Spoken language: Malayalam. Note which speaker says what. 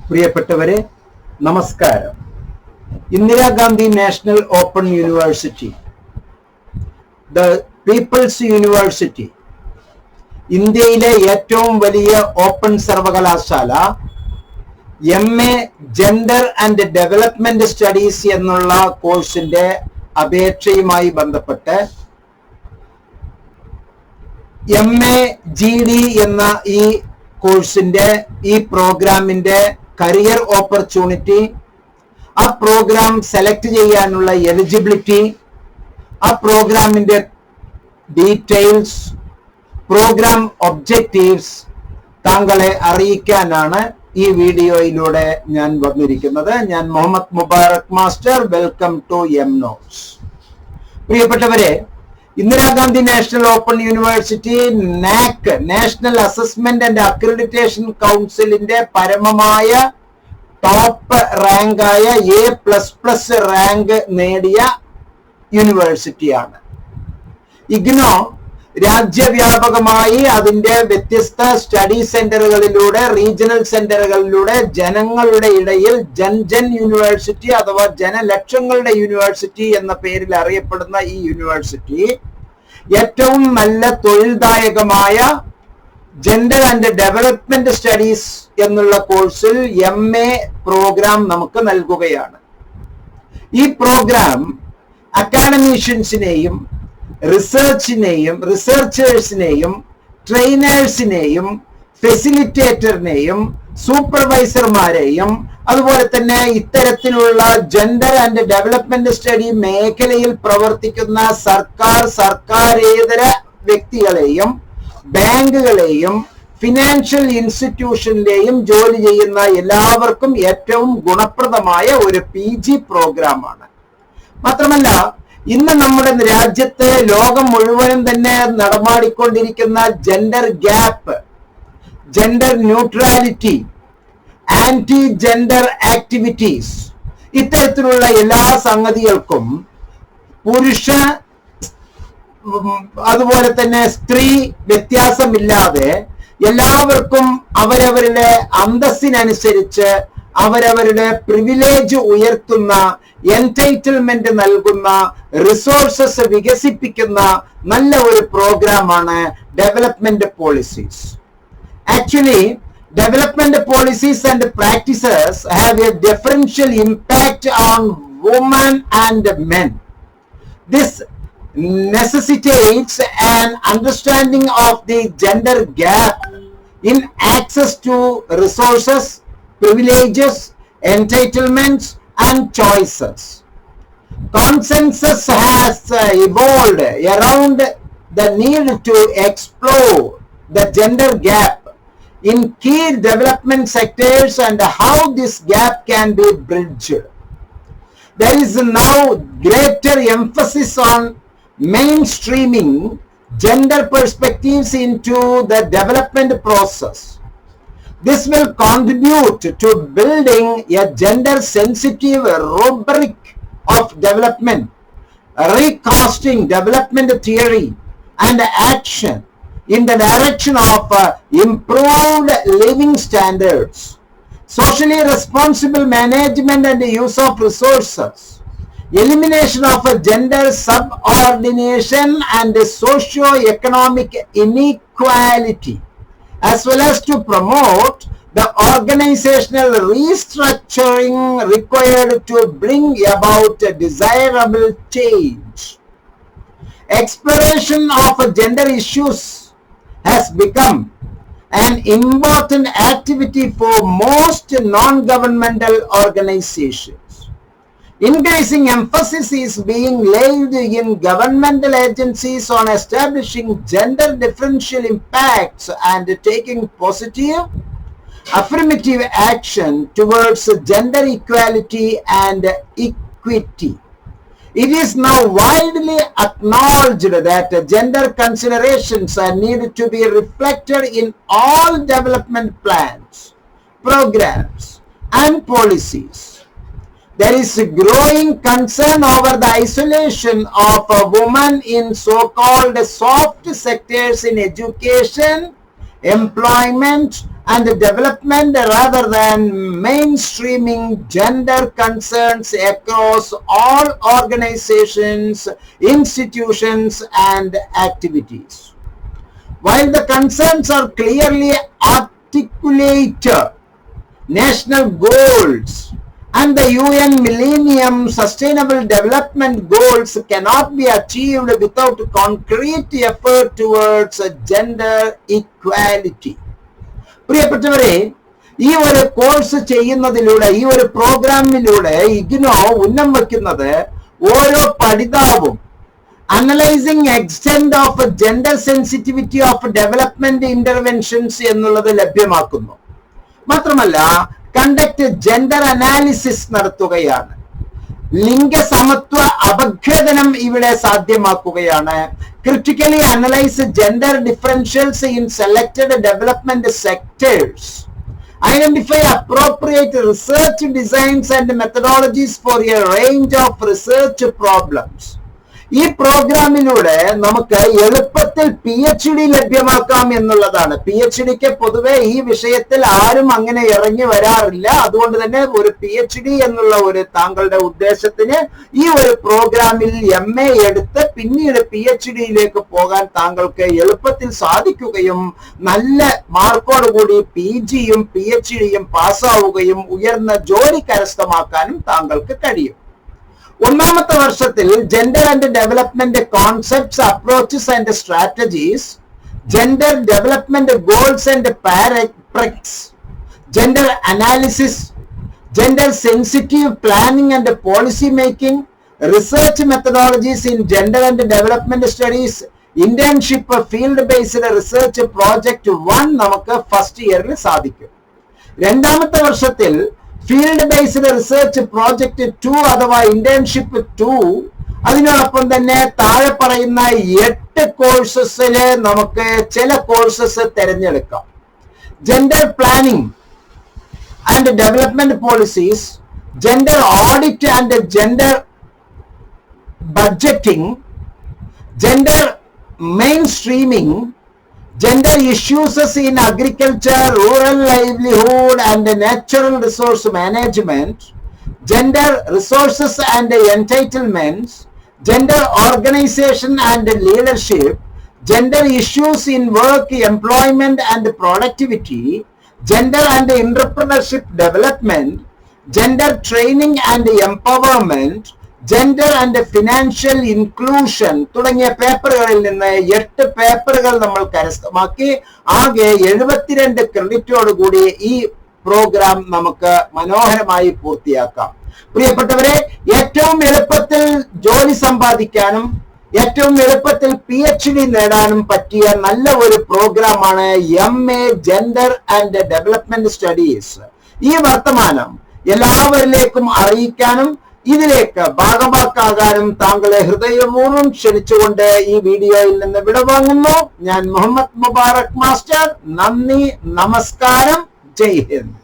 Speaker 1: പ്രിയപ്പെട്ടവരെ, നമസ്കാരം. Indira Gandhi national open university, the peoples university, ഇന്ത്യയിലെ ഏറ്റവും വലിയ ഓപ്പൺ സർവകലാശാല, MA gender and development studies എന്നുള്ള കോഴ്സിന്റെ അപേക്ഷയുമായി ബന്ധപ്പെട്ട് MA GD എന്ന ഈ കോഴ്സിന്റെ ഈ പ്രോഗ്രാമിന്റെ കരിയർ ഓപ്പർച്യൂണിറ്റി, ആ പ്രോഗ്രാം സെലക്ട് ചെയ്യാനുള്ള എലിജിബിലിറ്റി, ആ പ്രോഗ്രാമിന്റെ ഡീറ്റെയിൽസ്, പ്രോഗ്രാം ഒബ്ജക്റ്റീവ്സ് താങ്കളെ അറിയിക്കാനാണ് ഈ വീഡിയോയിലൂടെ ഞാൻ വന്നിരിക്കുന്നത്. ഞാൻ Muhammad Mubarak master. Welcome to MNotes. പ്രിയപ്പെട്ടവരെ, Indira Gandhi national open university NAAC, national assessment and accreditation കൗൺസിലിന്റെ പരമമായ ടോപ്പ് റാങ്കായ A++ റാങ്ക് നേടിയ യൂണിവേഴ്സിറ്റിയാണ്. IGNOU രാജ്യവ്യാപകമായി അതിന്റെ വ്യത്യസ്ത സ്റ്റഡി സെന്ററുകളിലൂടെ, റീജിയണൽ സെന്ററുകളിലൂടെ ജനങ്ങളുടെ ഇടയിൽ ജൻ യൂണിവേഴ്സിറ്റി അഥവാ ജനലക്ഷങ്ങളുടെ യൂണിവേഴ്സിറ്റി എന്ന പേരിൽ അറിയപ്പെടുന്ന ഈ യൂണിവേഴ്സിറ്റി ഏറ്റവും നല്ല തൊഴിൽദായകമായ ജെൻഡർ ആൻഡ് ഡെവലപ്മെന്റ് സ്റ്റഡീസ് എന്നുള്ള കോഴ്സിൽ MA പ്രോഗ്രാം നമുക്ക് നൽകുകയാണ്. ഈ പ്രോഗ്രാം അക്കാഡമീഷ്യൻസിനെയും റിസർച്ചേഴ്സിനെയും ട്രെയിനേഴ്സിനെയും ഫെസിലിറ്റേറ്ററിനെയും സൂപ്പർവൈസർമാരെയും അതുപോലെ തന്നെ ഇത്തരത്തിലുള്ള ജെൻഡർ ആൻഡ് ഡെവലപ്മെന്റ് സ്റ്റഡി മേഖലയിൽ പ്രവർത്തിക്കുന്ന സർക്കാരേതര വ്യക്തികളെയും ബാങ്കുകളെയും ഫിനാൻഷ്യൽ ഇൻസ്റ്റിറ്റ്യൂഷനിലെയും ജോലി ചെയ്യുന്ന എല്ലാവർക്കും ഏറ്റവും ഗുണപ്രദമായ ഒരു PG പ്രോഗ്രാമാണ്. മാത്രമല്ല, ഇന്ന് നമ്മുടെ രാജ്യത്ത് ലോകം മുഴുവനും തന്നെ നടമാടിക്കൊണ്ടിരിക്കുന്ന gender gap, gender neutrality, anti gender activities, ഇത്തരത്തിലുള്ള എല്ലാ സംഗതികൾക്കും പുരുഷ അതുപോലെ തന്നെ സ്ത്രീ വ്യത്യാസമില്ലാതെ എല്ലാവർക്കും അവരവരുടെ അന്തസ്സിനനുസരിച്ച് അവരവരുടെ പ്രിവിലേജ് ഉയർത്തുന്ന, എൻടൈറ്റിൽമെന്റ് നൽകുന്ന, റിസോഴ്സസ് വികസിപ്പിക്കുന്ന നല്ല ഒരു പ്രോഗ്രാമാണ് development policies. Actually development policies and practices have a differential impact on women and men. This necessitates an understanding of the gender gap in access to resources, privileges, entitlements, and choices. Consensus has evolved around the need to explore the gender gap in key development sectors and how this gap can be bridged. There is now greater emphasis on mainstreaming gender perspectives into the development process. This will contribute to building a gender-sensitive rubric of development, recasting development theory and action in the direction of improved living standards, socially responsible management and use of resources, elimination of gender subordination and socio-economic inequality, as well as to promote the organizational restructuring required to bring about a desirable change. Exploration of gender issues has become an important activity for most non-governmental organizations. Increasing emphasis is being laid in governmental agencies on establishing gender differential impacts and taking positive, affirmative action towards gender equality and equity. It is now widely acknowledged that gender considerations are needed to be reflected in all development plans, programs, and policies. There is a growing concern over the isolation of a woman in so-called soft sectors in education, employment, and development rather than mainstreaming gender concerns across all organizations, institutions, and activities. While the concerns are clearly articulated, national goals and the UN Millennium Sustainable Development Goals cannot be achieved without concrete effort towards gender equality. പ്രിയപ്പെട്ടവരെ, ഈ ഒരു കോഴ്സ് ചെയ്യുന്നതിലൂടെ, ഈ ഒരു പ്രോഗ്രാമിലൂടെ ഇഗ്നോ ഉന്നം വയ്ക്കുന്നത് ഓരോ പഠിതാവും analysing extent of gender sensitivity of development interventions എന്നുള്ളത് ലഭ്യമാക്കുന്നു. മാത്രമല്ല കണ്ടക്ട് ജെൻഡർ അനാലിസിസ് നടത്തുകയാണ്. ലിംഗസമത്വ അപഗ്രഥനം ഇവിടെ സാധ്യമാക്കുകയാണ്. Critically analyse gender differentials in selected development sectors. Identify appropriate research designs and methodologies for a range of research problems. ഈ പ്രോഗ്രാമിലൂടെ നമുക്ക് എളുപ്പത്തിൽ PhD ലഭ്യമാക്കാം എന്നുള്ളതാണ്. PhDക്ക് പൊതുവെ ഈ വിഷയത്തിൽ ആരും അങ്ങനെ ഇറങ്ങി വരാറില്ല. അതുകൊണ്ട് തന്നെ ഒരു PhD എന്നുള്ള ഒരു താങ്കളുടെ ഉദ്ദേശത്തിന് ഈ ഒരു പ്രോഗ്രാമിൽ MA എടുത്ത് പിന്നീട് PhDയിലേക്ക് പോകാൻ താങ്കൾക്ക് എളുപ്പത്തിൽ സാധിക്കുകയും നല്ല മാർക്കോടുകൂടി PGയും PhDയും പാസ്സാവുകയും ഉയർന്ന ജോലി കരസ്ഥമാക്കാനും താങ്കൾക്ക് കഴിയും. ഒന്നാമത്തെ വർഷത്തിൽ gender and development concepts, approaches and strategies, gender development goals and paradigms, gender analysis, gender sensitive planning and policy making, research methodologies in gender and development studies, internship, field based research project 1 നമുക്ക് ഫസ്റ്റ് ഇയറിൽ സാധിക്കും. രണ്ടാമത്തെ വർഷത്തിൽ ഫീൽഡ് ബേസ്ഡ് റിസർച്ച് പ്രോജക്ട് 2 അഥവാ ഇന്റേൺഷിപ്പ് 2, അതിനോടൊപ്പം തന്നെ താഴെ പറയുന്ന 8 കോഴ്സസില് നമുക്ക് ചില കോഴ്സസ് തിരഞ്ഞെടുക്കാം. Gender planning and development policies, gender audit and gender budgeting, gender main streaming, gender issues in agriculture, rural livelihood and natural resource management, gender resources and entitlements, gender organization and leadership, gender issues in work, employment and productivity, gender and entrepreneurship development, gender training and empowerment, gender and financial inclusion തുടങ്ങിയ പേപ്പറുകളിൽ നിന്ന് 8 പേപ്പറുകൾ നമ്മൾ കരസ്ഥമാക്കി ആകെ 72 ക്രെഡിറ്റോടുകൂടി ഈ പ്രോഗ്രാം നമുക്ക് മനോഹരമായി പൂർത്തിയാക്കാം. പ്രിയപ്പെട്ടവരെ, ഏറ്റവും എളുപ്പത്തിൽ ജോലി സമ്പാദിക്കാനും ഏറ്റവും എളുപ്പത്തിൽ PhD നേടാനും പറ്റിയ നല്ല ഒരു പ്രോഗ്രാമാണ് MA gender and development studies. ഈ വർത്തമാനം എല്ലാവരിലേക്കും അറിയിക്കാനും ഇതിലേക്ക് ഭാഗമാക്കാകാനും താങ്കളെ ഹൃദയപൂർവ്വം ക്ഷണിച്ചുകൊണ്ട് ഈ വീഡിയോയിൽ നിന്ന് വിടവാങ്ങുന്നു. ഞാൻ മുഹമ്മദ് മുബാറക് മാസ്റ്റർ. നന്ദി, നമസ്കാരം, ജയ് ഹിന്ദ്.